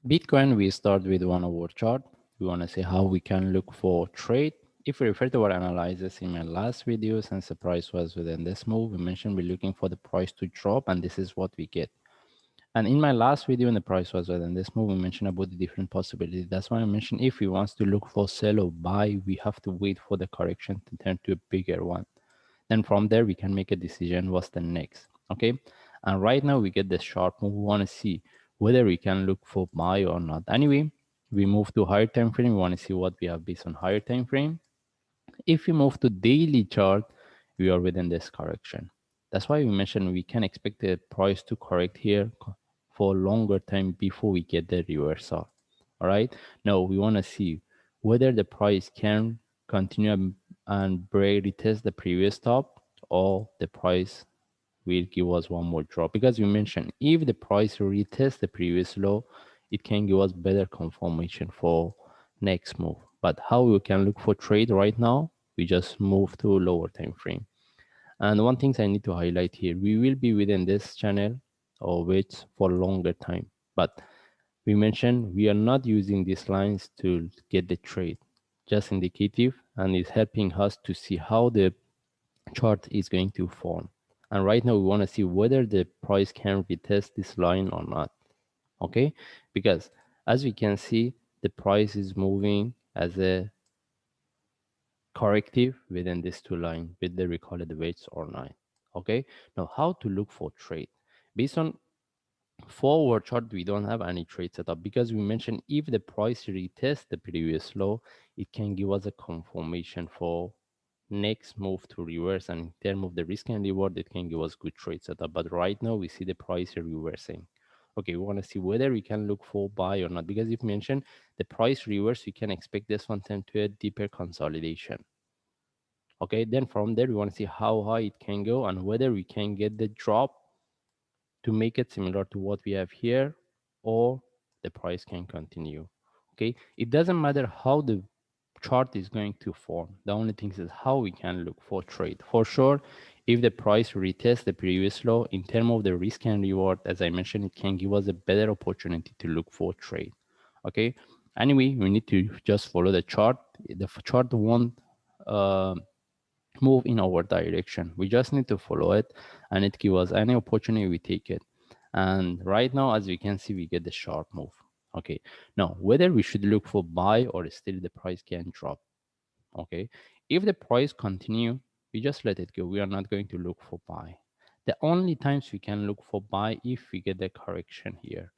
Bitcoin, we start with one hour chart. We want to see how we can look for trade. If we refer to our analysis in my last video, since the price was within this move, we mentioned we're looking for the price to drop, and this is what we get. And in my last video, when the price was within this move, we mentioned about the different possibilities. That's why I mentioned if we want to look for sell or buy, we have to wait for the correction to turn to a bigger one. Then from there, we can make a decision what's the next. Okay. And right now we get the sharp move. We want to see whether we can look for buy or not. Anyway, we move to higher time frame. We want to see what we have based on higher time frame. If we move to daily chart, we are within this correction. That's why we mentioned we can expect the price to correct here for a longer time before we get the reversal. All right. Now we want to see whether the price can continue and break retest the previous top, or the price will give us one more drop, because we mentioned if the price retests the previous low, it can give us better confirmation for next move. But how we can look for trade right now, we just move to lower time frame. And one thing I need to highlight here, we will be within this channel or wait for longer time. But we mentioned we are not using these lines to get the trade, just indicative, and it's helping us to see how the chart is going to form. And right now we want to see whether the price can retest this line or not. Okay, because as we can see, the price is moving as a corrective within this two line with the recorded weights or nine. Okay, now how to look for trade based on forward chart. We don't have any trade setup because we mentioned if the price retests the previous low, it can give us a confirmation for next move to reverse, and in terms of the risk and reward, it can give us good trade setup. But right now we see the price reversing. Okay, we want to see whether we can look for buy or not, because if mentioned the price reverse, we can expect this one turn to a deeper consolidation. Okay, then from there we want to see how high it can go and whether we can get the drop to make it similar to what we have here, or the price can continue. Okay, it doesn't matter how the chart is going to form. The only thing is how we can look for trade. For sure, if the price retests the previous low, in terms of the risk and reward, as I mentioned, it can give us a better opportunity to look for trade. Okay, anyway, we need to just follow the chart. The chart won't uh, move in our direction. We just need to follow it, and it gives us any opportunity, we take it. And right now, as we can see, we get the sharp move. Okay, now whether we should look for buy or still the price can drop. Okay, if the price continue, we just let it go. We are not going to look for buy. The only times we can look for buy if we get the correction here.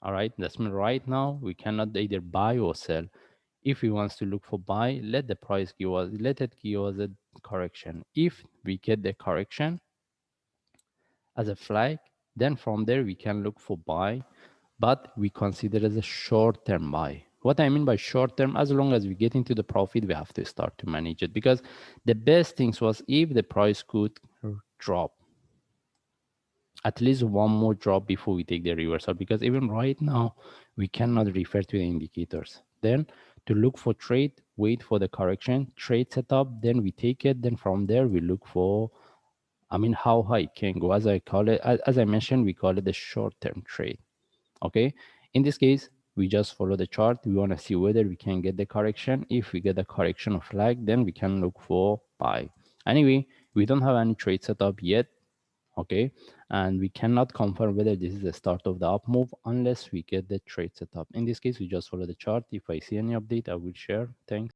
All right, that's mean right now we cannot either buy or sell. If we wants to look for buy, let the price give us, let it give us a correction. If we get the correction as a flag, then from there we can look for buy, but we consider it as a short-term buy. What I mean by short-term, as long as we get into the profit, we have to start to manage it, because the best things was if the price could drop at least one more drop before we take the reversal, because even right now we cannot refer to the indicators. Then to look for trade, wait for the correction, trade setup, then we take it. Then from there we look for, I mean, how high it can go. As I call it, as I mentioned, we call it the short-term trade. Okay, in this case we just follow the chart. We want to see whether we can get the correction. If we get the correction of flag, then we can look for buy. Anyway, we don't have any trade setup yet. Okay, and we cannot confirm whether this is the start of the up move unless we get the trade setup. In this case, we just follow the chart. If I see any update, I will share. Thanks.